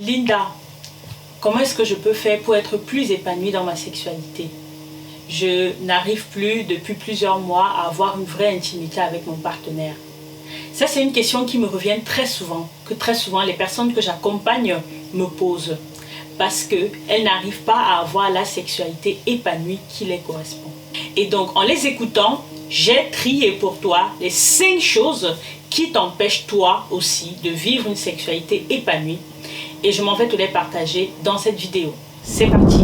Linda, comment est-ce que je peux faire pour être plus épanouie dans ma sexualité? Je n'arrive plus depuis plusieurs mois à avoir une vraie intimité avec mon partenaire. Ça, c'est une question qui me revient très souvent, que très souvent les personnes que j'accompagne me posent. Parce qu'elles n'arrivent pas à avoir la sexualité épanouie qui les correspond. Et donc, en les écoutant, j'ai trié pour toi les 5 choses qui t'empêchent toi aussi de vivre une sexualité épanouie. Et je m'en vais te les partager dans cette vidéo. C'est parti!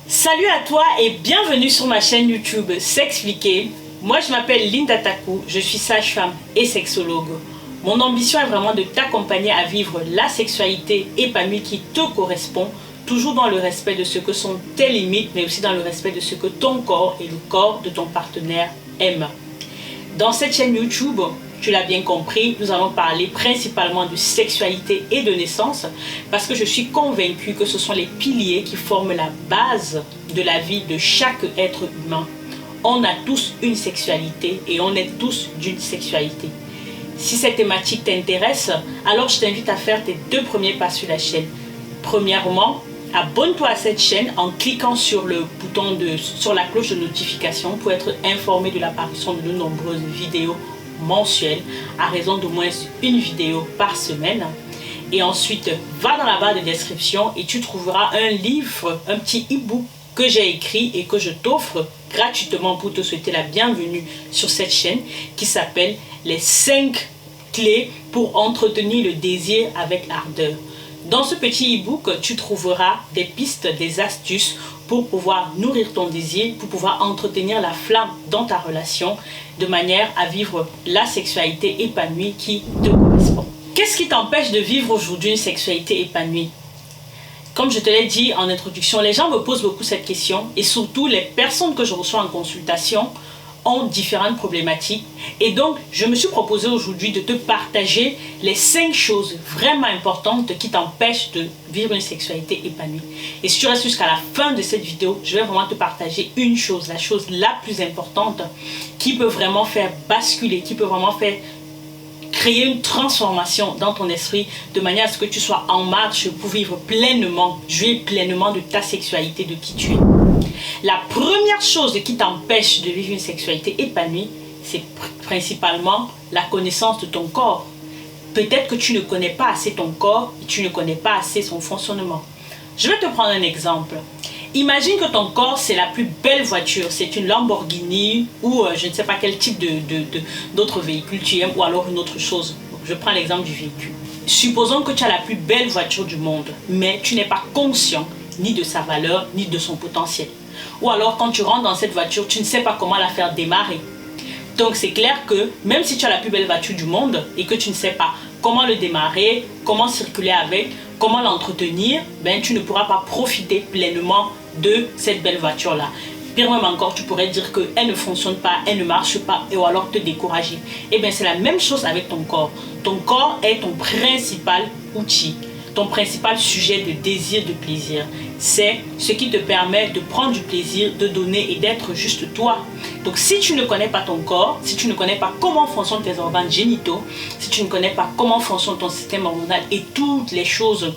Salut à toi et bienvenue sur ma chaîne YouTube S'expliquer. Moi je m'appelle Linda Taku, je suis sage-femme et sexologue. Mon ambition est vraiment de t'accompagner à vivre la sexualité épanouie qui te correspond, toujours dans le respect de ce que sont tes limites, mais aussi dans le respect de ce que ton corps et le corps de ton partenaire aiment. Dans cette chaîne YouTube, tu l'as bien compris, nous allons parler principalement de sexualité et de naissance parce que je suis convaincue que ce sont les piliers qui forment la base de la vie de chaque être humain. On a tous une sexualité et on est tous d'une sexualité. Si cette thématique t'intéresse, alors je t'invite à faire tes 2 premiers pas sur la chaîne. Premièrement, abonne-toi à cette chaîne en cliquant sur le bouton sur la cloche de notification pour être informé de l'apparition de de nombreuses vidéos mensuelles à raison d'au moins une vidéo par semaine. Et ensuite, va dans la barre de description et tu trouveras un livre, un petit e-book que j'ai écrit et que je t'offre gratuitement pour te souhaiter la bienvenue sur cette chaîne qui s'appelle les 5 clés pour entretenir le désir avec ardeur. Dans ce petit e-book, tu trouveras des pistes, des astuces pour pouvoir nourrir ton désir, pour pouvoir entretenir la flamme dans ta relation de manière à vivre la sexualité épanouie qui te correspond. Qu'est-ce qui t'empêche de vivre aujourd'hui une sexualité épanouie? Comme je te l'ai dit en introduction, les gens me posent beaucoup cette question et surtout les personnes que je reçois en consultation ont différentes problématiques et donc je me suis proposé aujourd'hui de te partager les 5 choses vraiment importantes qui t'empêchent de vivre une sexualité épanouie. Et si tu restes jusqu'à la fin de cette vidéo, je vais vraiment te partager une chose, la chose la plus importante qui peut vraiment faire basculer, qui peut vraiment faire créer une transformation dans ton esprit de manière à ce que tu sois en marche pour vivre pleinement, jouir pleinement de ta sexualité, de qui tu es. La première chose qui t'empêche de vivre une sexualité épanouie, c'est principalement la connaissance de ton corps. Peut-être que tu ne connais pas assez ton corps et tu ne connais pas assez son fonctionnement. Je vais te prendre un exemple. Imagine que ton corps, c'est la plus belle voiture. C'est une Lamborghini ou je ne sais pas quel type d'autre véhicule tu aimes ou alors une autre chose. Je prends l'exemple du véhicule. Supposons que tu as la plus belle voiture du monde, mais tu n'es pas conscient ni de sa valeur, ni de son potentiel. Ou alors quand tu rentres dans cette voiture, tu ne sais pas comment la faire démarrer. Donc c'est clair que même si tu as la plus belle voiture du monde et que tu ne sais pas comment le démarrer, comment circuler avec, comment l'entretenir, ben, tu ne pourras pas profiter pleinement de cette belle voiture-là. Pire même encore, tu pourrais dire qu'elle ne fonctionne pas, elle ne marche pas, et ou alors te décourager. Et bien c'est la même chose avec ton corps. Ton corps est ton principal outil, ton principal sujet de désir, de plaisir. C'est ce qui te permet de prendre du plaisir, de donner et d'être juste toi. Donc si tu ne connais pas ton corps, si tu ne connais pas comment fonctionnent tes organes génitaux, si tu ne connais pas comment fonctionne ton système hormonal et toutes les choses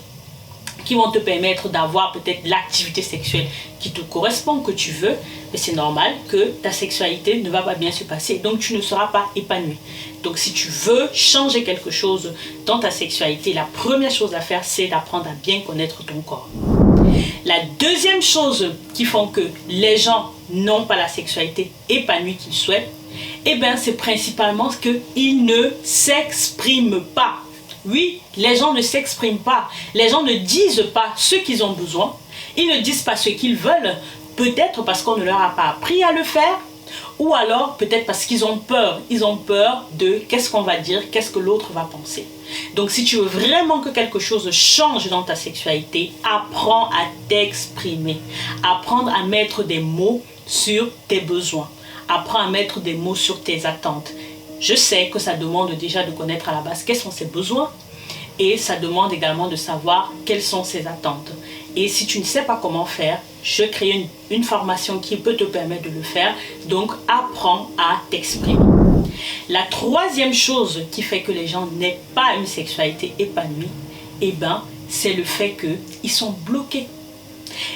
qui vont te permettre d'avoir peut-être l'activité sexuelle qui te correspond, que tu veux, mais c'est normal que ta sexualité ne va pas bien se passer, donc tu ne seras pas épanoui. Donc si tu veux changer quelque chose dans ta sexualité, la première chose à faire, c'est d'apprendre à bien connaître ton corps. La deuxième chose qui font que les gens n'ont pas la sexualité épanouie qu'ils souhaitent, eh bien c'est principalement qu'ils ne s'expriment pas. Oui, les gens ne s'expriment pas, les gens ne disent pas ce qu'ils ont besoin, ils ne disent pas ce qu'ils veulent, peut-être parce qu'on ne leur a pas appris à le faire, ou alors peut-être parce qu'ils ont peur de qu'est-ce qu'on va dire, qu'est-ce que l'autre va penser. Donc si tu veux vraiment que quelque chose change dans ta sexualité, apprends à t'exprimer, apprends à mettre des mots sur tes besoins, apprends à mettre des mots sur tes attentes. Je sais que ça demande déjà de connaître à la base quels sont ses besoins et ça demande également de savoir quelles sont ses attentes. Et si tu ne sais pas comment faire, je crée une formation qui peut te permettre de le faire. Donc, apprends à t'exprimer. La troisième chose qui fait que les gens n'aient pas une sexualité épanouie, eh ben, c'est le fait qu'ils sont bloqués.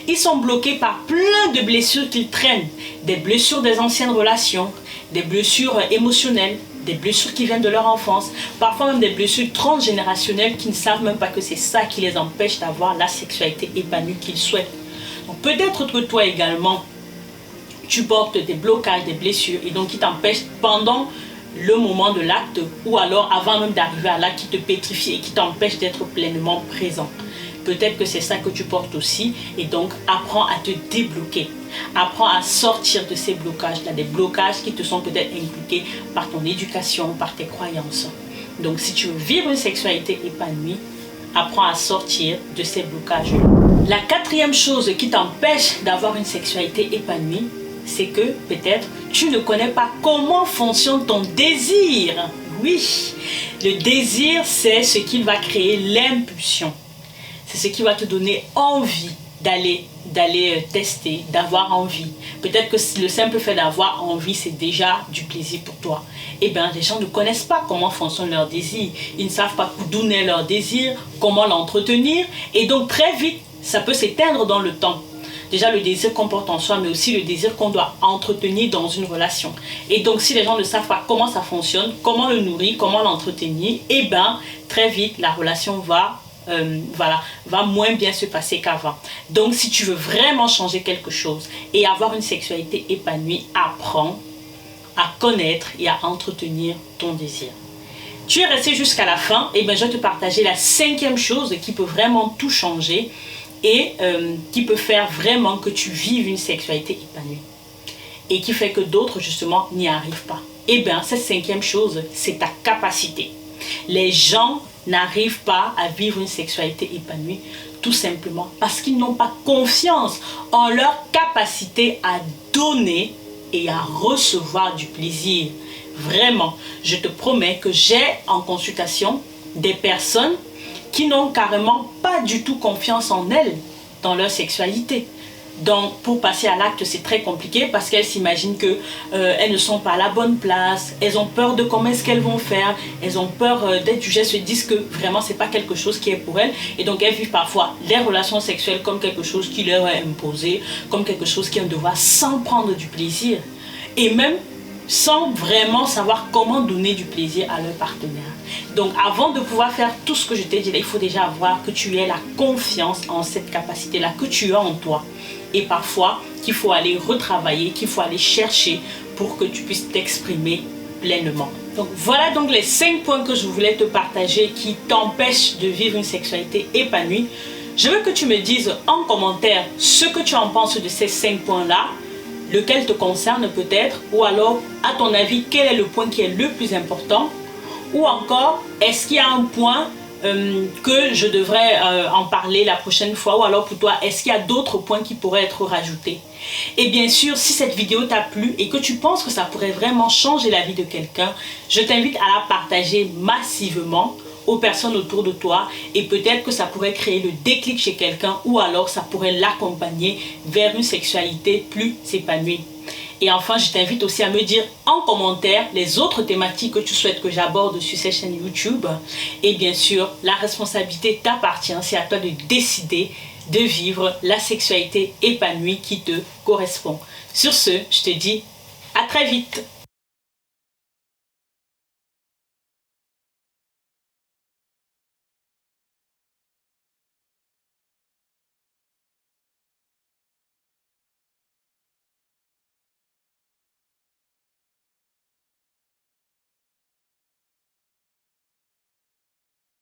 Ils sont bloqués par plein de blessures qu'ils traînent. Des blessures des anciennes relations, des blessures émotionnelles, des blessures qui viennent de leur enfance, parfois même des blessures transgénérationnelles qui ne savent même pas que c'est ça qui les empêche d'avoir la sexualité épanouie qu'ils souhaitent. Donc peut-être que toi également, tu portes des blocages, des blessures et donc qui t'empêchent pendant le moment de l'acte ou alors avant même d'arriver à l'acte qui te pétrifie et qui t'empêche d'être pleinement présent. Peut-être que c'est ça que tu portes aussi et donc apprends à te débloquer. Apprends à sortir de ces blocages-là, des blocages qui te sont peut-être impliqués par ton éducation, par tes croyances. Donc si tu veux vivre une sexualité épanouie, apprends à sortir de ces blocages. La quatrième chose qui t'empêche d'avoir une sexualité épanouie, c'est que peut-être tu ne connais pas comment fonctionne ton désir. Oui, le désir, c'est ce qui va créer l'impulsion. C'est ce qui va te donner envie d'aller tester, d'avoir envie. Peut-être que le simple fait d'avoir envie, c'est déjà du plaisir pour toi. Eh bien, les gens ne connaissent pas comment fonctionne leur désir. Ils ne savent pas d'où naît leur désir, comment l'entretenir. Et donc, très vite, ça peut s'éteindre dans le temps. Déjà, le désir qu'on porte en soi, mais aussi le désir qu'on doit entretenir dans une relation. Et donc, si les gens ne savent pas comment ça fonctionne, comment le nourrir, comment l'entretenir, eh bien, très vite, la relation va moins bien se passer qu'avant. Donc, si tu veux vraiment changer quelque chose et avoir une sexualité épanouie, apprends à connaître et à entretenir ton désir. Tu es resté jusqu'à la fin, et bien, je vais te partager la cinquième chose qui peut vraiment tout changer et qui peut faire vraiment que tu vives une sexualité épanouie et qui fait que d'autres justement n'y arrivent pas. Et bien, cette cinquième chose, c'est ta capacité. Les gens n'arrivent pas à vivre une sexualité épanouie tout simplement parce qu'ils n'ont pas confiance en leur capacité à donner et à recevoir du plaisir. Vraiment, je te promets que j'ai en consultation des personnes qui n'ont carrément pas du tout confiance en elles, dans leur sexualité. Donc, pour passer à l'acte, c'est très compliqué parce qu'elles s'imaginent qu'elles ne sont pas à la bonne place, elles ont peur de comment est-ce qu'elles vont faire, elles ont peur d'être jugées, se disent que vraiment, c'est pas quelque chose qui est pour elles. Et donc, elles vivent parfois les relations sexuelles comme quelque chose qui leur est imposé, comme quelque chose qui est un devoir sans prendre du plaisir. Et même sans vraiment savoir comment donner du plaisir à leur partenaire. Donc avant de pouvoir faire tout ce que je t'ai dit là, il faut déjà avoir que tu aies la confiance en cette capacité-là que tu as en toi. Et parfois qu'il faut aller retravailler, qu'il faut aller chercher pour que tu puisses t'exprimer pleinement. Donc voilà donc les 5 points que je voulais te partager qui t'empêchent de vivre une sexualité épanouie. Je veux que tu me dises en commentaire ce que tu en penses de ces 5 points-là, lequel te concerne peut-être, ou alors, à ton avis, quel est le point qui est le plus important, ou encore, est-ce qu'il y a un point que je devrais en parler la prochaine fois, ou alors pour toi, est-ce qu'il y a d'autres points qui pourraient être rajoutés? Et bien sûr, si cette vidéo t'a plu et que tu penses que ça pourrait vraiment changer la vie de quelqu'un, je t'invite à la partager massivement aux personnes autour de toi et peut-être que ça pourrait créer le déclic chez quelqu'un ou alors ça pourrait l'accompagner vers une sexualité plus épanouie. Et enfin, je t'invite aussi à me dire en commentaire les autres thématiques que tu souhaites que j'aborde sur cette chaîne YouTube. Et bien sûr, la responsabilité t'appartient, c'est à toi de décider de vivre la sexualité épanouie qui te correspond. Sur ce, je te dis à très vite.